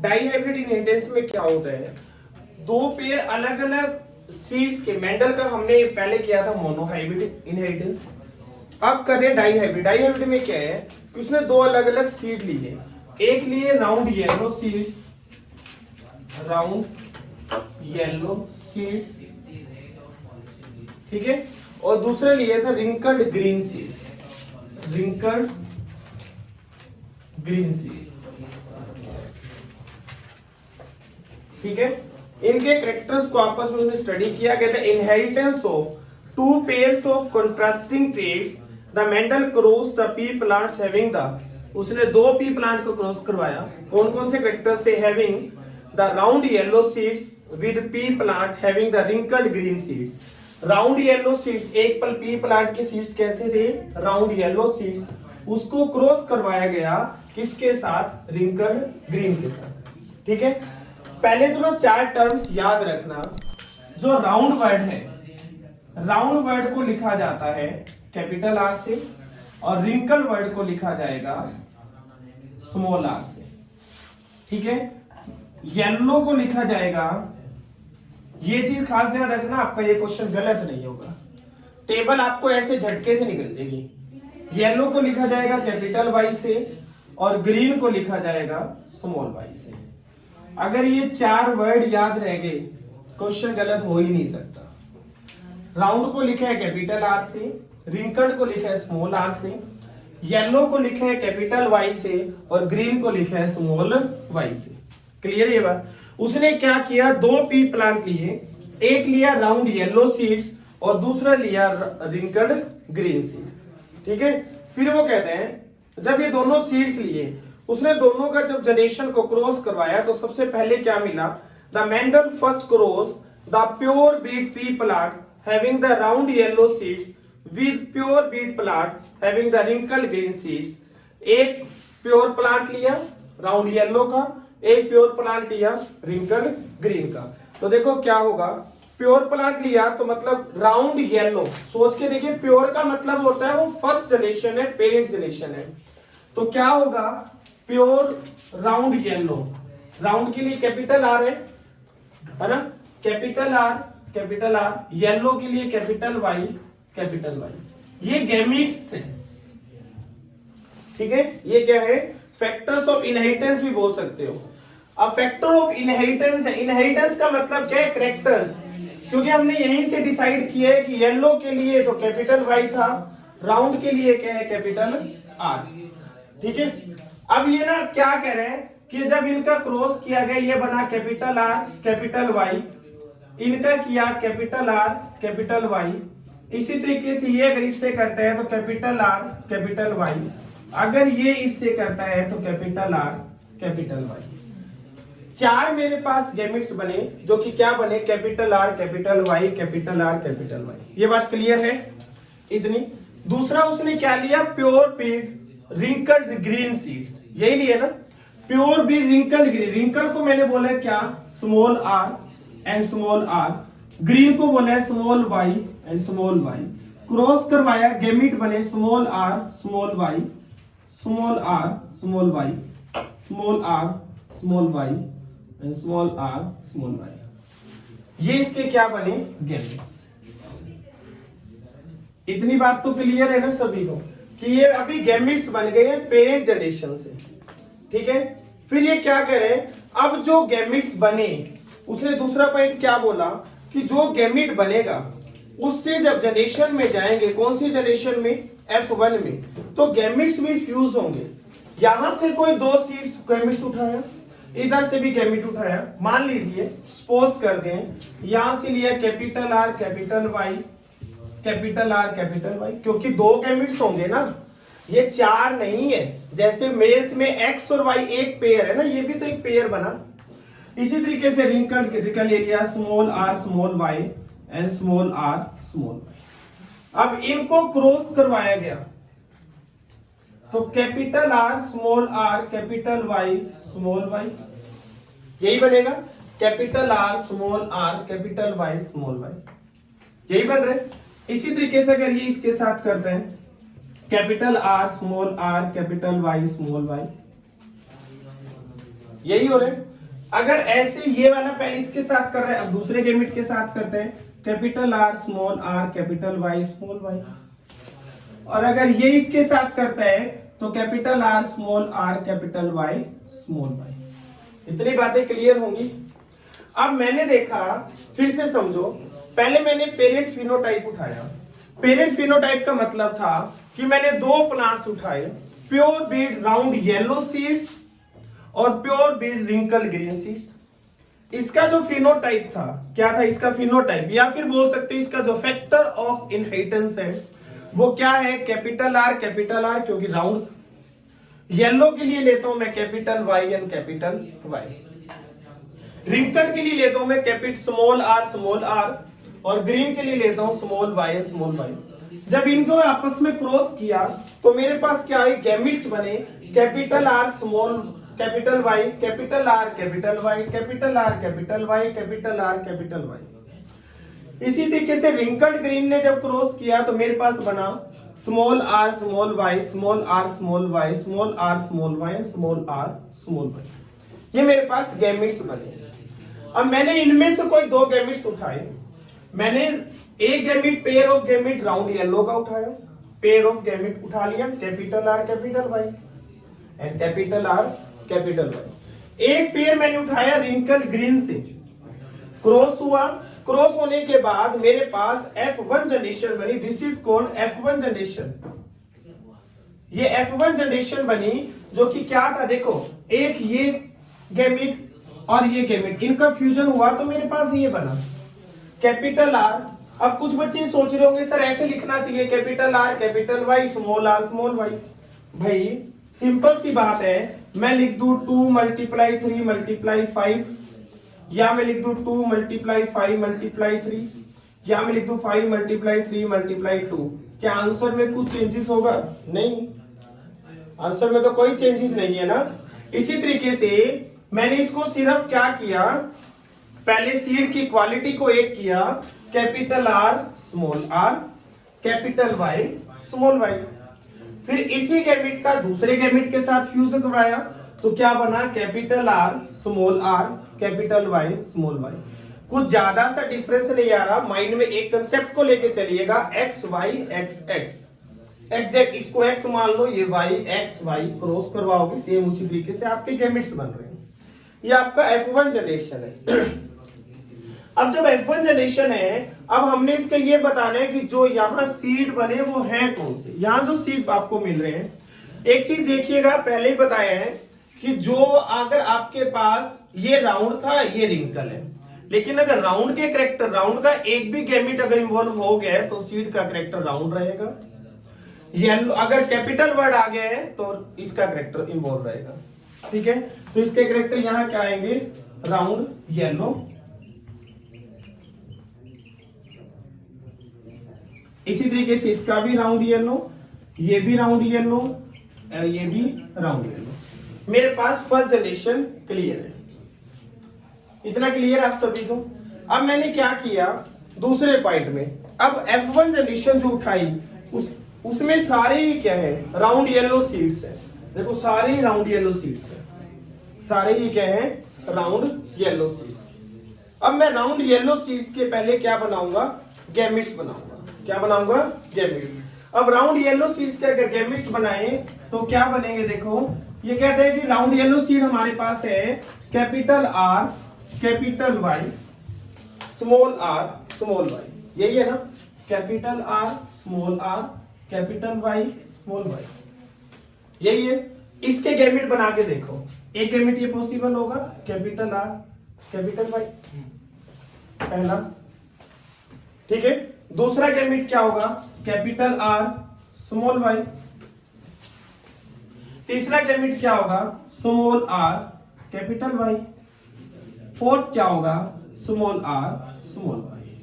Die hybrid inheritance में क्या होता है, दो पेयर अलग अलग सीड्स के, मेंडल का हमने पहले किया था मोनो हाइब्रिड इनहेरिटेंस, अब कर रहे हैं डाई हाइब्रिड। डाई हाइब्रिड में क्या है कि उसने दो अलग अलग सीड लिए, एक लिए round yellow seeds, round yellow seeds, ठीक है, और दूसरे लिए था wrinkled green seeds, wrinkled green seeds, ठीक है। इनके कैरेक्टर्स को आपस में उसने स्टडी किया, कहते हैं inheritance of two pairs of contrasting traits the Mendel cross the P plants having the, उसने दो पी प्लांट को क्रॉस करवाया, कौन कौन से कैरेक्टर्स थे, having the round yellow seeds with P plant having the wrinkled green seeds. Round yellow seeds, एक पल पी प्लांट के सीड्स कहते थे राउंड येलो सीड्स, उसको क्रॉस करवाया गया किसके साथ, रिंकल्ड ग्रीन के साथ, ठीक है। पहले तो चार टर्म्स याद रखना, जो राउंड वर्ड है, राउंड वर्ड को लिखा जाता है कैपिटल आर से, और रिंकल वर्ड को लिखा जाएगा स्मॉल आर से, ठीक है। येलो को लिखा जाएगा, ये चीज खास ध्यान रखना, आपका ये क्वेश्चन गलत नहीं होगा, टेबल आपको ऐसे झटके से निकल जाएगी। येलो को लिखा जाएगा कैपिटल वाई से, और ग्रीन को लिखा जाएगा स्मॉल वाई से। अगर ये चार वर्ड याद रह गए, क्वेश्चन गलत हो ही नहीं सकता। राउंड को लिखा है कैपिटल आर से, रिंकल्ड को लिखा है स्मॉल आर से, येलो को लिखा है कैपिटल वाई से, और ग्रीन को लिखा है स्मॉल वाई से। क्लियर है ये बात। उसने क्या किया, दो पी प्लांट लिए, एक लिया राउंड येलो सीड्स और दूसरा लिया रिंकल्ड ग्रीन सीड, ठीक है। फिर वो कहते हैं जब ये दोनों सीड्स लिए, उसने दोनों का जब जनरेशन को क्रॉस करवाया, तो सबसे पहले क्या मिला, the Mendel first cross the pure breed pea plant having the round yellow seeds with pure breed plant having the wrinkled green seeds. एक प्योर प्लांट लिया राउंड येलो का, एक प्योर प्लांट लिया रिंकल्ड ग्रीन का। तो देखो क्या होगा, प्योर प्लांट लिया तो मतलब राउंड येलो, सोच के देखिए, प्योर का मतलब होता है वो फर्स्ट जनरेशन है, पेरेंट जनरेशन है। तो क्या होगा, प्योर राउंड येलो, राउंड के लिए कैपिटल आर है ना, कैपिटल आर, येलो के लिए कैपिटल वाई, कैपिटल वाई। ये गैमीट्स है, ठीक है। ये क्या है, फैक्टर्स ऑफ इनहेरिटेंस भी बोल सकते हो। अब फैक्टर ऑफ इनहेरिटेंस है, इनहेरिटेंस का मतलब क्या है, कैरेक्टर्स, क्योंकि हमने यहीं से डिसाइड किया है कि येलो के लिए तो कैपिटल वाई था, राउंड के लिए क्या है, कैपिटल आर, ठीक है। अब ये ना क्या कह रहे हैं कि जब इनका क्रॉस किया गया, ये बना कैपिटल आर कैपिटल वाई, इनका किया कैपिटल आर कैपिटल वाई, इसी तरीके से ये अगर इससे करता है तो कैपिटल आर कैपिटल वाई, अगर ये इससे करता है तो कैपिटल आर कैपिटल वाई। चार मेरे पास गैमेट्स बने, जो कि क्या बने, capital R capital Y, capital R capital Y. ये बात क्लियर है इतनी। दूसरा उसने क्या लिया, प्योर पीड रिंकल्ड ग्रीन सीड्स, यही लिया ना, pure B wrinkled green. Wrinkle को मैंने बोला है क्या, small R and small R, green को बोला है small Y and small Y. Cross करवाया, गैमीट बने small R small Y, small R small Y, small R small Y and small R small Y. ये इसके क्या बने, गैमेट्स। इतनी बात तो क्लियर है ना सभी को कि ये अभी गैमेट्स बन गए हैं पेरेंट जनरेशन से, ठीक है। फिर ये क्या करें, अब जो गैमेट्स बने, उसने दूसरा पॉइंट क्या बोला कि जो गैमेट बनेगा उससे जब जनरेशन में जाएंगे, कौन सी जनरेशन में, F1 में, तो गैमेट्स भी फ्यूज होंगे। यहां से कोई दो सीड्स गैमेट्स उठाया, इधर से भी गैमेट उठाया, मान लीजिए सपोज कर दें, यहां से लिया capital R capital Y, capital R capital Y, क्योंकि दो गैमेट्स होंगे ना, ये चार नहीं है। जैसे मेल्स में एक्स और वाई एक पेयर है ना, ये भी तो एक पेयर बना। इसी तरीके से रिंकल ले लिया small R small Y and small R small Y. अब इनको क्रॉस करवाया गया तो capital R capital Y small Y, यही बनेगा, capital R capital Y small Y, यही बन रहे। इसी तरीके से अगर ये इसके साथ करते हैं, capital R capital Y small Y, यही हो रहे। अगर ऐसे ये वाला पहले इसके साथ कर रहे हैं, अब दूसरे गैमेट के साथ करते हैं, capital R small R capital Y small Y. और अगर ये इसके साथ करता है तो capital R small R capital Y small Y. इतनी बातें क्लियर होंगी। अब मैंने देखा, फिर से समझो, पहले मैंने पेरेंट फिनोटाइप उठाया। पेरेंट फिनोटाइप का मतलब था कि मैंने दो प्लांट्स उठाए, pure breed round yellow seeds और pure breed wrinkle green seeds. इसका जो फिनोटाइप था, क्या था इसका फिनोटाइप, या फिर बोल सकते हैं इसका जो फैक्टर ऑफ इनहेरिटेंस है वो क्या है, कैपिटल आर क्योंकि राउंड। येलो के लिए लेता हूं मैं capital Y and capital Y. Wrinkle के लिए लेता हूं मैं कैपिटल स्मॉल आर और ग्रीन के लिए लेता हूं small Y and small Y. जब इनको आपस में क्रॉस किया तो मेरे पास क्या है, गैमेट्स बने, capital R small capital Y capital R capital Y capital R capital Y capital R capital Y. इसी तरीके से रिंकल्ड ग्रीन ने जब क्रॉस किया तो मेरे पास बना small R small Y small R small Y small R small Y small R small Y. ये मेरे पास गैमेट्स बने। अब मैंने इनमें से कोई दो गैमेट्स उठाए। मैंने एक gamete pair of gamete round yellow का उठाया, पेयर ऑफ गैमेट उठा लिया, capital R capital Y and capital R capital Y. एक पेयर मैंने उठाया रिंकल ग्रीन से, क्रॉस हुआ, क्रॉस होने के बाद मेरे पास F1 जनरेशन बनी। This is called F1 generation. ये F1 जनरेशन बनी जो कि क्या था, देखो एक ये गैमेट और ये गैमेट, इनका फ्यूजन हुआ तो मेरे पास ये बना कैपिटल आर। अब कुछ बच्चे सोच रहे होंगे सर ऐसे लिखना चाहिए capital R capital Y small R small Y. भाई सिंपल सी बात है, मैं लिख दूं 2 × 3 × 5, या मैं लिख दूं 2 × 5 × 3, या मैं लिख दूं 5 × 3 × 2। क्या आंसर में कुछ चेंजेस होगा? नहीं, आंसर में तो कोई चेंजेस नहीं है ना। इसी तरीके से मैंने इसको सिर्फ क्या किया, पहले सीड की क्वालिटी को एक किया, capital R small R capital Y small Y. फिर इसी गैमेट का दूसरे गैमेट के साथ फ्यूजन करवाया तो क्या बना, capital R small R capital Y small Y. कुछ ज्यादा सा डिफरेंस नहीं आ रहा, माइंड में एक कंसेप्ट को लेके चलिएगा, X Y X X exact, इसको एक्स मान लो, ये वाई एक्स वाई क्रॉस करवाओगे, सेम उसी तरीके से आपके गैमेट्स बन रहे हैं। ये आपका F1 जनरेशन है। अब जब F1 जनरेशन है, अब हमने इसका ये बताना है कि जो यहाँ सीड बने वो हैं कौन से। यहाँ जो सीड आपको मिल रहे हैं, एक चीज देखिएगा, पहले ही बताया है कि जो अगर आपके पास ये राउंड था, ये रिंकल है, लेकिन अगर राउंड के करेक्टर, राउंड का एक भी गैमेट अगर इन्वॉल्व हो गया है तो सीड का करेक्टर राउंड रहेगा। येलो अगर कैपिटल वर्ड आ गया है तो इसका करेक्टर इन्वॉल्व रहेगा। ठीक है, तो इसके करेक्टर यहाँ क्या आएंगे, राउंड येलो, इसी तरीके से इसका भी राउंड येलो, ये भी राउंड येलो और ये भी राउंड येलो। मेरे पास फर्स्ट जनरेशन क्लियर है। इतना क्लियर आप सभी को। अब मैंने क्या किया दूसरे पॉइंट में, अब F1 जनरेशन जो उठाई उसमें सारे ही क्या है, राउंड येलो सीड्स है। देखो सारे ही राउंड येलो सीड्स है, सारे ही क्या है, राउंड येलो सीड्स। अब मैं राउंड येलो सीड्स के पहले क्या बनाऊंगा, गैमेट्स बनाऊंगा। क्या बनाऊंगा, गैमेट्स। अब राउंड येलो सीड्स के अगर गैमेट्स बनाए तो क्या बनेंगे, देखो ये कहते हैं कि राउंड येलो सीड हमारे पास है capital R capital Y small R small Y, यही है ना, capital R small R capital Y small Y, यही है। इसके गैमेट बना के देखो, एक गैमेट ये पॉसिबल होगा, कैपिटल आर कैपिटल वाई पहला, ठीक है। दूसरा गैमेट क्या होगा, कैपिटल आर स्मॉल वाई। तीसरा गैमेट क्या होगा, small R capital Y. Fourth क्या होगा, स्मॉल आर स्मॉल वाई,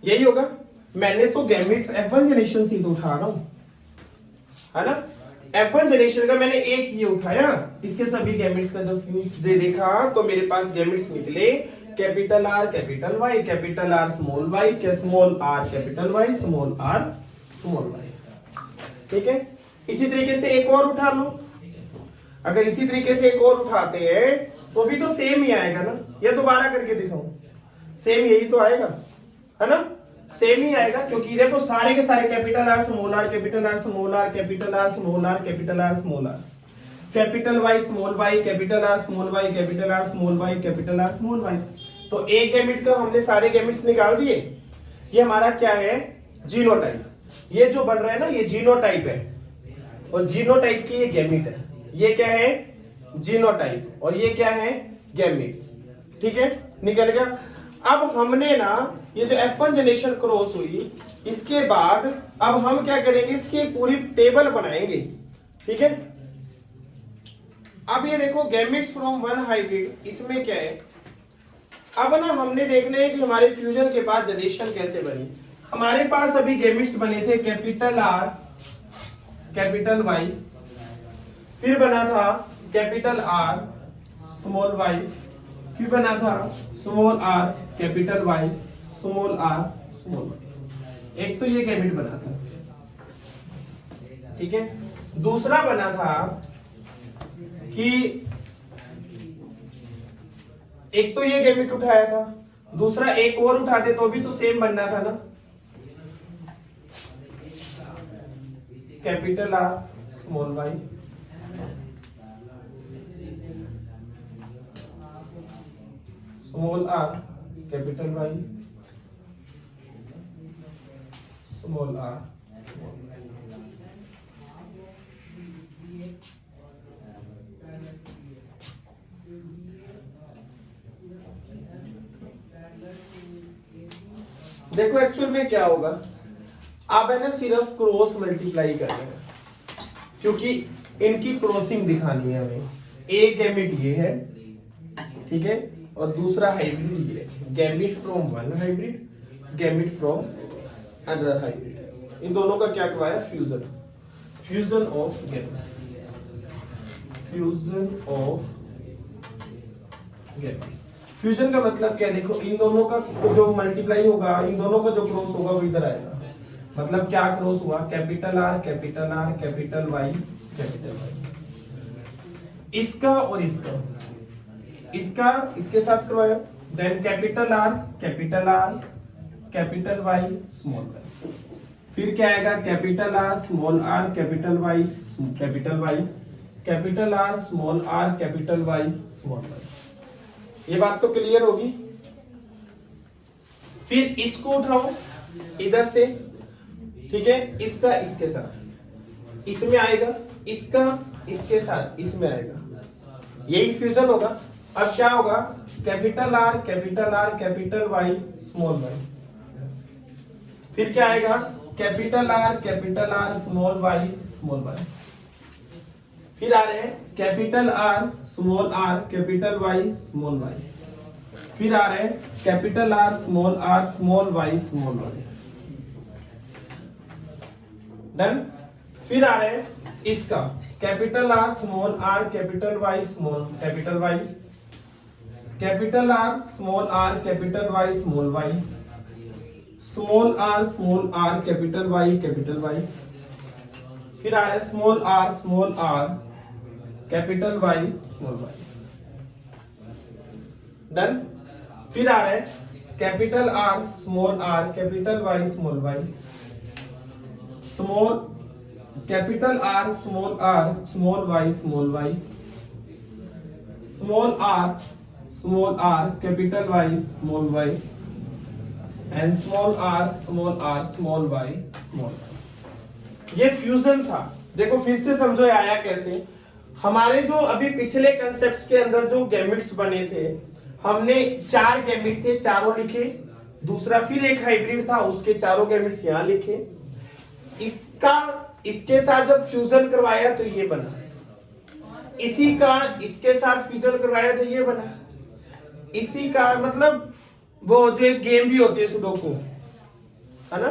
यही होगा। मैंने तो गैमेट F1 जनरेशन से तो उठा रहा हूं, है ना। F1 जनरेशन का मैंने एक ये उठाया, इसके सभी गैमेट्स का जब फ्यूज देखा तो मेरे पास गैमेट्स निकले capital R capital Y capital R small Y के small R capital Y small R small Y, ठीक है। इसी तरीके से एक और उठा लो, अगर इसी तरीके से एक और उठाते हैं तो भी तो सेम ही आएगा ना, या दोबारा करके दिखाऊं? सेम यही तो आएगा, है ना, सेम ही आएगा, क्योंकि देखो सारे के सारे capital R small R, capital R small R, capital R small R, capital R small R, capital Y small Y, capital R small Y, capital R small Y, capital R small Y. तो एक gamete का हमने सारे gametes निकाल दिए। ये हमारा क्या है? जीनोटाइप। ये जो बन रहा है ना, ये जीनोटाइप है, और जीनोटाइप की ये गैमेट है। ये क्या है? जीनोटाइप। और ये क्या है? गैमेट्स। ठीक है, निकल गया। अब हमने ना ये जो F1 जनरेशन क्रॉस हुई, इसके बाद अब हम क्या करेंगे, इसकी पूरी टेबल बनाएंगे। ठीक है, अब ये देखो गैमेट्स फ्रॉम वन हाइब्रिड, इसमें क्या है, अब ना हमने देखना है कि हमारे फ्यूजन के बाद जनरेशन कैसे बनी। हमारे पास अभी गैमेट्स बने थे कैपिटल आर, कैपिटल वाई, फिर बना था कैपिटल आर स्मॉल वाई, फिर बना था small R capital Y, small R small Y. एक तो ये गैमेट बना था। ठीक है, दूसरा बना था कि एक तो ये गैमेट उठाया था, दूसरा एक और उठाते तो भी तो सेम बनना था ना, capital R small Y, small R capital Y, small R. देखो एक्चुअल में क्या होगा, आप है ना सिर्फ क्रॉस मल्टीप्लाई कर रहे हैं, क्योंकि इनकी क्रॉसिंग दिखानी है हमें। एक गैमेट ये है, ठीक है, और दूसरा हाइब्रिड ये है। Gamete from one hybrid, gamete from another hybrid, इन दोनों का क्या करवाया? Fusion. Fusion of gametes, fusion of gametes. Fusion का मतलब क्या है? देखो इन दोनों का जो मल्टीप्लाई होगा, इन दोनों का जो क्रॉस होगा वो इधर आएगा। मतलब क्या क्रॉस हुआ? Capital R capital R capital Y capital Y. इसका और इसका, इसका इसके साथ करवाया, then capital R capital Y small Y. फिर क्या आएगा? Capital R small R capital Y capital Y, capital R small R capital Y small Y. ये बात तो क्लियर होगी। फिर इसको उठाओ इधर से, ठीक है, इसका इसके साथ इसमें आएगा, इसका इसके साथ इसमें आएगा, यही फ्यूजन होगा। अब क्या होगा? Capital R capital Y small Y. फिर क्या आएगा? Capital R small Y small Y. फिर आ रहे हैं capital R small R capital Y small Y. फिर आ रहे हैं capital R small Y small Y. Done. फिर आ रहे हैं इसका capital R small R capital Y small capital Y, capital R small R capital Y small Y, small R capital Y capital Y. फिर आ रहा है small R capital Y small Y. Done. फिर आ रहा है capital R small R capital Y small Y, small capital R small Y small Y, small R capital Y small Y, and small R small Y small Y. ये fusion था। देखो फिर से समझो आया कैसे। हमारे जो अभी पिछले कंसेप्ट के अंदर जो गैमेट्स बने थे, हमने 4 गैमेट थे, चारों लिखे। दूसरा फिर एक हाइब्रिड था, उसके चारों गैमेट्स यहां लिखे। इसका इसके साथ जब फ्यूजन करवाया तो ये बना, इसी का इसके साथ फ्यूजन करवाया तो ये बना, इसी का मतलब वो जो एक गेम भी होती है सुडोकू, है ना,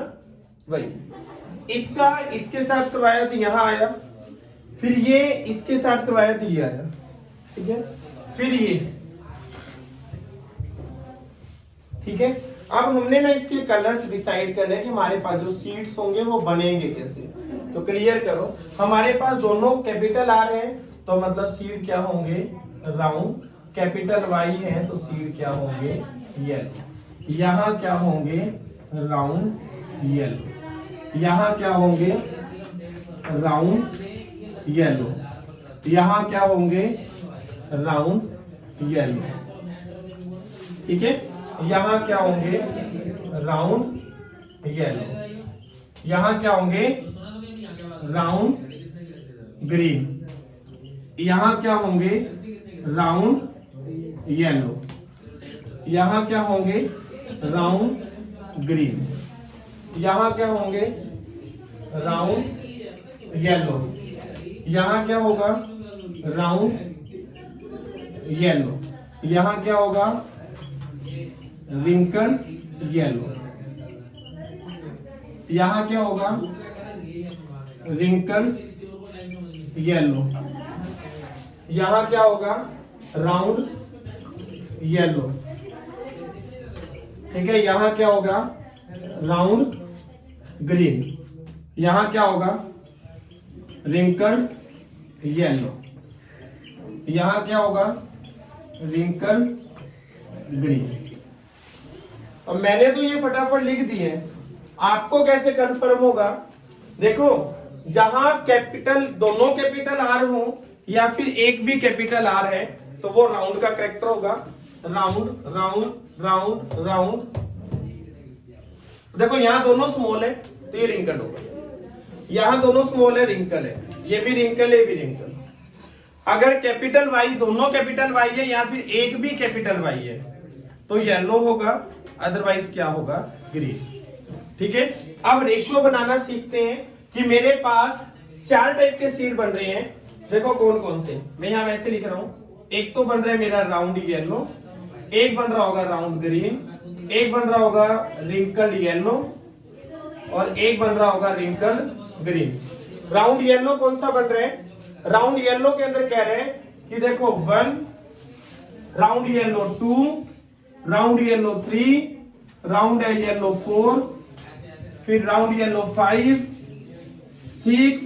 वही। इसका इसके साथ करवाया तो यहां आया, फिर ये इसके साथ करवाया तो ये आया, ठीक है, फिर ये, ठीक है। अब हमने ना इसके कलर्स डिसाइड करने कि हमारे पास जो सीड्स होंगे वो बनेंगे कैसे। तो क्लियर करो, हमारे पास दोनों कैपिटल आ रहे हैं तो मतलब सीड क्या होंगे, राउंड। कैपिटल वाई है तो सीड क्या होंगे, येलो। यहाँ क्या होंगे, राउंड येलो। यहाँ क्या होंगे, राउंड येलो। यहाँ क्या होंगे, राउंड येलो। ठीक है, यहाँ क्या होंगे, राउंड येलो। यहाँ क्या होंगे, राउंड ग्रीन। यहाँ क्या होंगे, राउंड येलो। यहाँ क्या होंगे, राउंड ग्रीन। यहाँ क्या होंगे, राउंड येलो। यहाँ क्या होगा, राउंड येलो। यहाँ क्या होगा, रिंकल येलो। यहाँ क्या होगा, रिंकल येलो। यहाँ क्या होगा, राउंड येलो। ठीक है, यहाँ क्या होगा, राउंड ग्रीन। यहाँ क्या होगा, रिंकल येलो। यहाँ क्या होगा, रिंकल ग्रीन। और मैंने तो ये फटाफट लिख दिए, आपको कैसे कंफर्म होगा? देखो, जहां कैपिटल, दोनों कैपिटल आर हो या फिर एक भी कैपिटल आर है तो वो राउंड का करेक्टर होगा। Round round round round. देखो यहां दोनों स्मॉल है तो ये रिंकल होगा। यहां दोनों स्मॉल है, रिंकल है। ये भी रिंकल है, ये भी रिंकल। अगर कैपिटल वाई, दोनों कैपिटल वाई है या फिर एक भी कैपिटल वाई है तो येलो होगा, अदरवाइज क्या होगा, ग्रीन। ठीक है, अब रेशियो बनाना सीखते हैं कि मेरे पास 4 टाइप के सीड बन रहे हैं। देखो कौन कौन से, मैं यहां वैसे लिख रहा हूं। एक तो बन रहा है मेरा राउंड येलो, एक बन रहा होगा राउंड ग्रीन, एक बन रहा होगा रिंकल येलो और एक बन रहा होगा रिंकल ग्रीन। राउंड येलो कौन सा बन रहा है? राउंड येलो के अंदर कह रहे हैं कि देखो 1, round yellow 2, round yellow 3, round yellow 4, फिर round yellow 5, 6,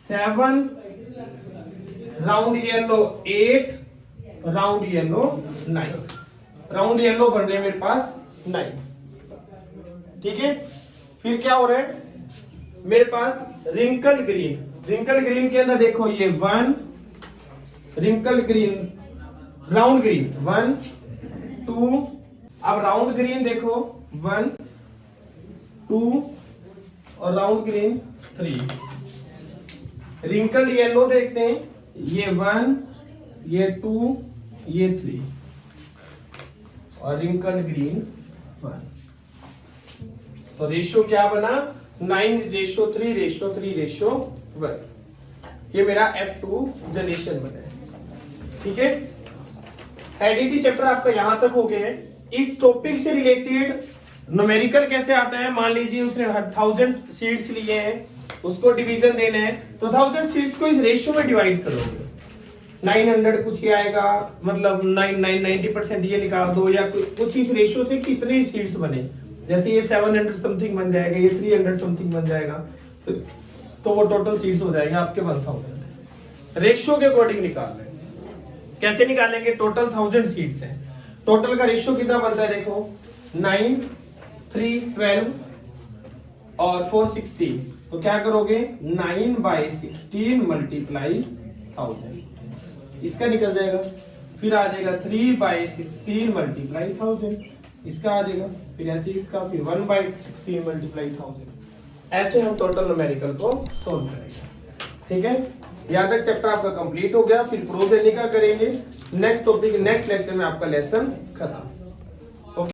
7, round yellow 8, round yellow 9। Round yellow बन रहे हैं मेरे पास 9। ठीक है, फिर क्या हो रहा है मेरे पास, रिंकल ग्रीन। रिंकल ग्रीन के अंदर देखो ये 1, रिंकल ग्रीन, राउंड ग्रीन 1, 2, अब राउंड ग्रीन देखो 1, 2 और राउंड ग्रीन 3। रिंकल येलो देखते हैं, ये 1, ये 2, ये 3 और रिंकल ग्रीन 1। तो रेशियो क्या बना, 9:3:3:1। ये मेरा F2 जनरेशन बना है। ठीक है, एडिटी चैप्टर आपका यहां तक हो गया है। इस टॉपिक से रिलेटेड न्यूमेरिकल कैसे आता है, मान लीजिए उसने 1000 सीड्स लिए हैं, उसको डिवीजन देना है तो 1000 सीड्स को इस रेशियो में डिवाइड करोगे। 900 कुछ ही आएगा, मतलब 90% ये निकाल दो, या कुछ इस रेशियो से कितने सीड्स बने। जैसे ये 700 समथिंग बन जाएगा, ये 300 समथिंग बन जाएगा, तो वो टोटल सीड्स हो जाएगा आपके 1000। रेशियो के अकॉर्डिंग निकाल रहे हैं। कैसे निकालेंगे, टोटल 1000 सीड्स हैं, टोटल का रेशियो कितना बनता है देखो, 9, 3, 12 और 4, 16। तो क्या करोगे, 9/16 मल्टीप्लाई 1000, इसका निकल जाएगा। फिर आ जाएगा 3/16 मल्टीप्लाई 1000, इसका आ जाएगा। फिर ऐसे इसका, फिर 1/16 मल्टीप्लाई 1000। ऐसे हम टोटल न्यूमेरिकल को सोल्व करेंगे। ठीक है, यहाँ तक चैप्टर आपका कंप्लीट हो गया। फिर प्रोज एंड का करेंगे। नेक्स्ट टॉपिक, नेक्स्ट लेक्चर में आपका लेसन खत्म।